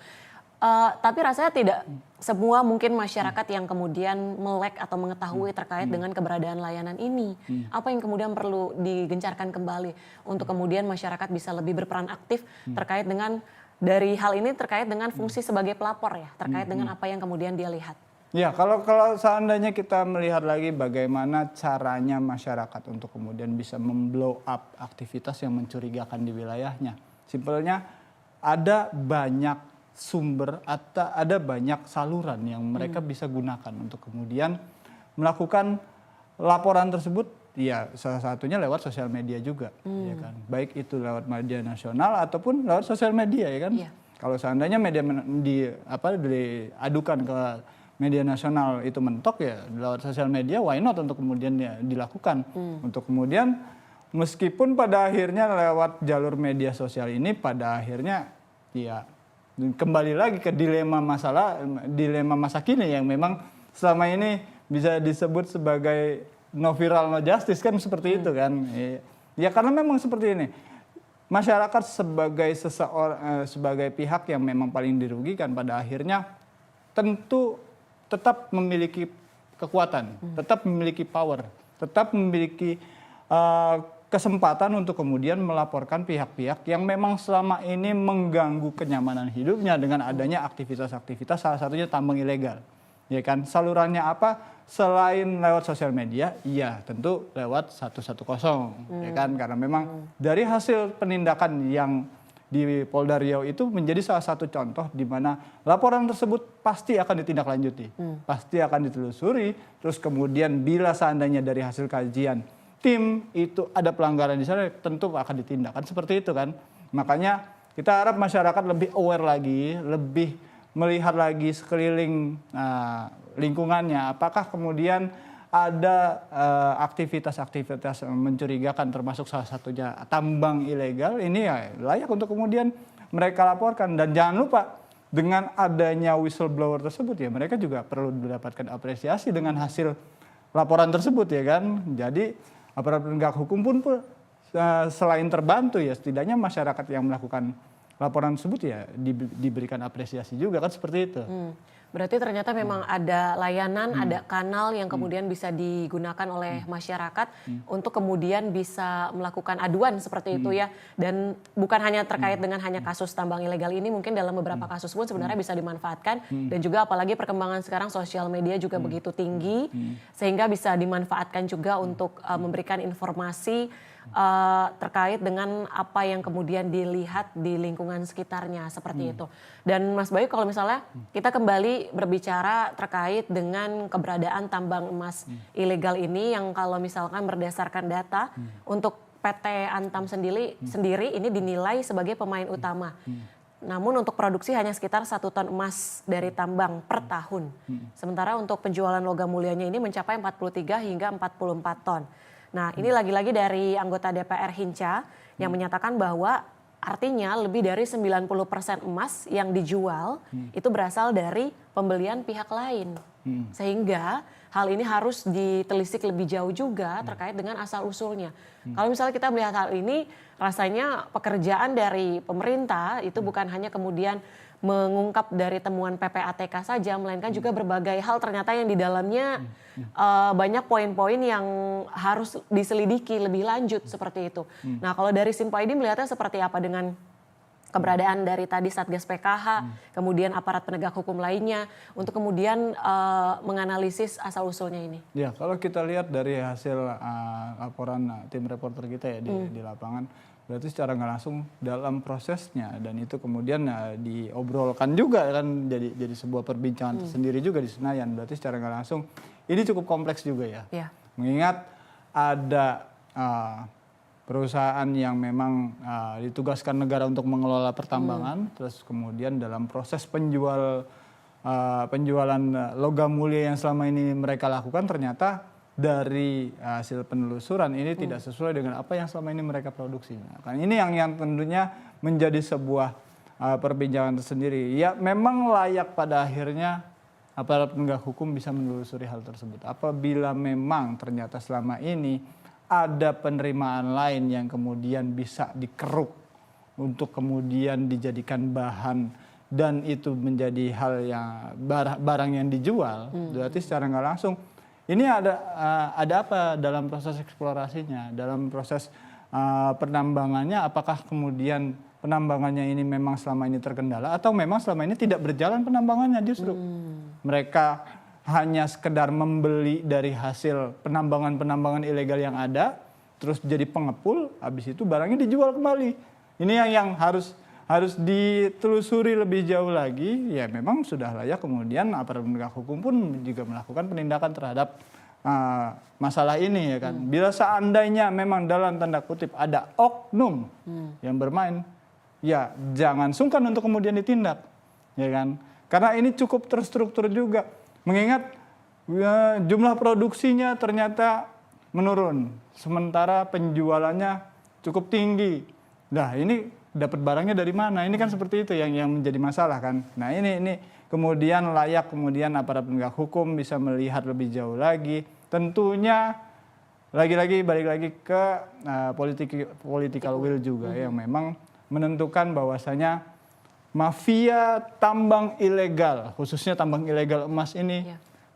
Tapi rasanya tidak semua mungkin masyarakat yang kemudian melek atau mengetahui terkait dengan keberadaan layanan ini. Apa yang kemudian perlu digencarkan kembali untuk kemudian masyarakat bisa lebih berperan aktif terkait dengan dari hal ini terkait dengan fungsi sebagai pelapor ya, terkait dengan apa yang kemudian dia lihat. Ya, kalau seandainya kita melihat lagi bagaimana caranya masyarakat untuk kemudian bisa memblow up aktivitas yang mencurigakan di wilayahnya. Simpelnya ada banyak sumber atau ada banyak saluran yang mereka bisa gunakan untuk kemudian melakukan laporan tersebut. Ya, salah satunya lewat sosial media juga, ya kan. Baik itu lewat media nasional ataupun lewat sosial media, ya kan. Kalau seandainya media diadukan ke media nasional itu mentok, ya lewat sosial media, why not untuk kemudian ya dilakukan. Untuk kemudian meskipun pada akhirnya lewat jalur media sosial ini pada akhirnya ya kembali lagi ke dilema masa kini yang memang selama ini bisa disebut sebagai no viral no justice kan seperti itu kan. Ya karena memang seperti ini. Masyarakat sebagai pihak yang memang paling dirugikan pada akhirnya tentu tetap memiliki kekuatan, tetap memiliki power, tetap memiliki kesempatan untuk kemudian melaporkan pihak-pihak yang memang selama ini mengganggu kenyamanan hidupnya dengan adanya aktivitas-aktivitas salah satunya tambang ilegal. Ya kan, salurannya apa? Selain lewat sosial media, iya tentu lewat 110, ya kan, karena memang dari hasil penindakan yang di Polda Riau itu menjadi salah satu contoh di mana laporan tersebut pasti akan ditindaklanjuti, pasti akan ditelusuri, terus kemudian bila seandainya dari hasil kajian tim itu ada pelanggaran di sana tentu akan ditindak kan seperti itu kan. Makanya kita harap masyarakat lebih aware lagi, lebih melihat lagi sekeliling lingkungannya apakah kemudian ada aktivitas-aktivitas mencurigakan termasuk salah satunya tambang ilegal ini ya layak untuk kemudian mereka laporkan. Dan jangan lupa dengan adanya whistleblower tersebut ya mereka juga perlu mendapatkan apresiasi dengan hasil laporan tersebut ya kan. Jadi aparat penegak hukum pun selain terbantu ya setidaknya masyarakat yang melakukan laporan tersebut ya diberikan apresiasi juga kan seperti itu. Berarti ternyata memang ada layanan, ada kanal yang kemudian bisa digunakan oleh masyarakat untuk kemudian bisa melakukan aduan seperti itu ya. Dan bukan hanya terkait dengan hanya kasus tambang ilegal ini, mungkin dalam beberapa kasus pun sebenarnya bisa dimanfaatkan. Dan juga apalagi perkembangan sekarang sosial media juga begitu tinggi, sehingga bisa dimanfaatkan juga untuk memberikan informasi terkait dengan apa yang kemudian dilihat di lingkungan sekitarnya seperti itu. Dan Mas Bayu kalau misalnya kita kembali berbicara terkait dengan keberadaan tambang emas ilegal ini yang kalau misalkan berdasarkan data untuk PT Antam sendiri ini dinilai sebagai pemain utama. Namun untuk produksi hanya sekitar 1 ton emas dari tambang per tahun. Sementara untuk penjualan logam mulianya ini mencapai 43 hingga 44 ton. Nah ini lagi-lagi dari anggota DPR Hinca yang menyatakan bahwa artinya lebih dari 90% emas yang dijual itu berasal dari pembelian pihak lain. Sehingga hal ini harus ditelisik lebih jauh juga terkait dengan asal-usulnya. Kalau misalnya kita melihat hal ini rasanya pekerjaan dari pemerintah itu bukan hanya kemudian mengungkap dari temuan PPATK saja, melainkan juga berbagai hal ternyata yang di dalamnya banyak poin-poin yang harus diselidiki lebih lanjut seperti itu. Nah kalau dari Simpo-ID melihatnya seperti apa dengan keberadaan dari tadi Satgas PKH, kemudian aparat penegak hukum lainnya untuk kemudian menganalisis asal-usulnya ini? Ya kalau kita lihat dari hasil laporan tim reporter kita ya di lapangan, berarti secara nggak langsung dalam prosesnya dan itu kemudian diobrolkan juga kan jadi sebuah perbincangan tersendiri juga di Senayan. Berarti secara nggak langsung ini cukup kompleks juga ya. Mengingat ada perusahaan yang memang ditugaskan negara untuk mengelola pertambangan, terus kemudian dalam proses penjualan logam mulia yang selama ini mereka lakukan ternyata dari hasil penelusuran ini tidak sesuai dengan apa yang selama ini mereka produksi. Nah, kan ini yang tentunya menjadi sebuah perbincangan tersendiri. Ya memang layak pada akhirnya aparat penegak hukum bisa menelusuri hal tersebut. Apabila memang ternyata selama ini ada penerimaan lain yang kemudian bisa dikeruk untuk kemudian dijadikan bahan dan itu menjadi hal yang barang yang dijual, berarti secara nggak langsung ini ada apa dalam proses eksplorasinya, dalam proses penambangannya, apakah kemudian penambangannya ini memang selama ini terkendala atau memang selama ini tidak berjalan penambangannya justru. Mereka hanya sekedar membeli dari hasil penambangan-penambangan ilegal yang ada, terus jadi pengepul, habis itu barangnya dijual kembali. Ini yang harus ditelusuri lebih jauh lagi. Ya memang sudah layak kemudian aparat penegak hukum pun juga melakukan penindakan terhadap masalah ini ya kan. Bila seandainya memang dalam tanda kutip ada oknum yang bermain, ya jangan sungkan untuk kemudian ditindak, ya kan? Karena ini cukup terstruktur juga. Mengingat jumlah produksinya ternyata menurun, sementara penjualannya cukup tinggi. Nah ini dapat barangnya dari mana? Ini kan seperti itu yang menjadi masalah kan. Nah ini kemudian layak kemudian aparat penegak hukum bisa melihat lebih jauh lagi. Tentunya lagi-lagi balik lagi ke political will juga yang memang menentukan bahwasanya mafia tambang ilegal, khususnya tambang ilegal emas ini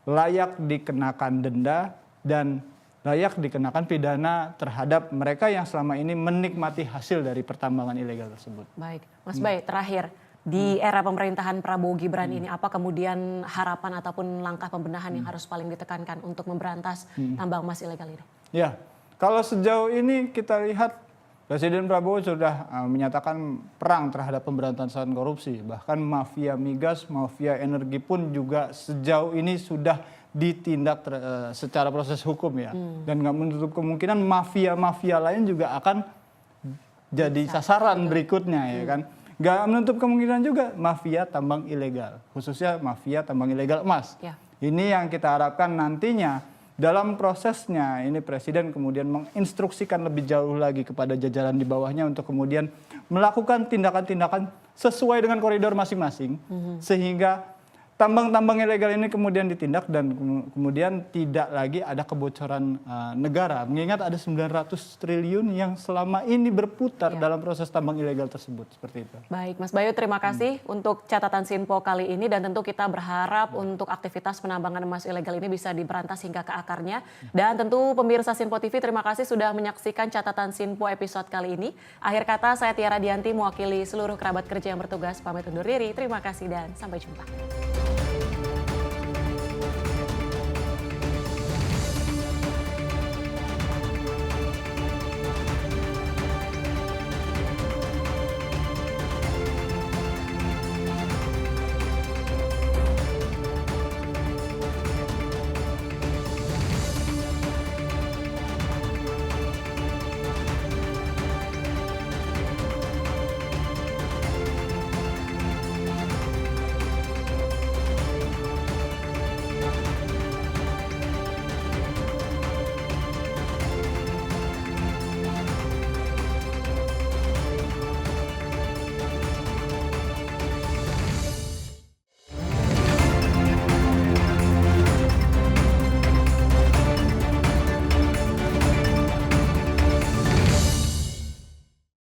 layak dikenakan denda dan layak dikenakan pidana terhadap mereka yang selama ini menikmati hasil dari pertambangan ilegal tersebut. Baik, Mas Bay, terakhir di era pemerintahan Prabowo Gibran ini apa kemudian harapan ataupun langkah pembenahan yang harus paling ditekankan untuk memberantas tambang emas ilegal ini? Ya, kalau sejauh ini kita lihat Presiden Prabowo sudah menyatakan perang terhadap pemberantasan korupsi. Bahkan mafia migas, mafia energi pun juga sejauh ini sudah ditindak secara proses hukum ya. Dan nggak menutup kemungkinan mafia-mafia lain juga akan jadi sasaran berikutnya ya kan. Nggak menutup kemungkinan juga mafia tambang ilegal, khususnya mafia tambang ilegal emas. Ya. Ini yang kita harapkan nantinya dalam prosesnya ini Presiden kemudian menginstruksikan lebih jauh lagi kepada jajaran di bawahnya untuk kemudian melakukan tindakan-tindakan sesuai dengan koridor masing-masing sehingga tambang-tambang ilegal ini kemudian ditindak dan kemudian tidak lagi ada kebocoran negara. Mengingat ada 900 triliun yang selama ini berputar dalam proses tambang ilegal tersebut. Seperti itu. Baik, Mas Bayu terima kasih untuk catatan Sinpo kali ini dan tentu kita berharap untuk aktivitas penambangan emas ilegal ini bisa diberantas hingga ke akarnya. Dan tentu pemirsa Sinpo TV terima kasih sudah menyaksikan catatan Sinpo episode kali ini. Akhir kata saya Tiara Dianti mewakili seluruh kerabat kerja yang bertugas pamit undur diri. Terima kasih dan sampai jumpa.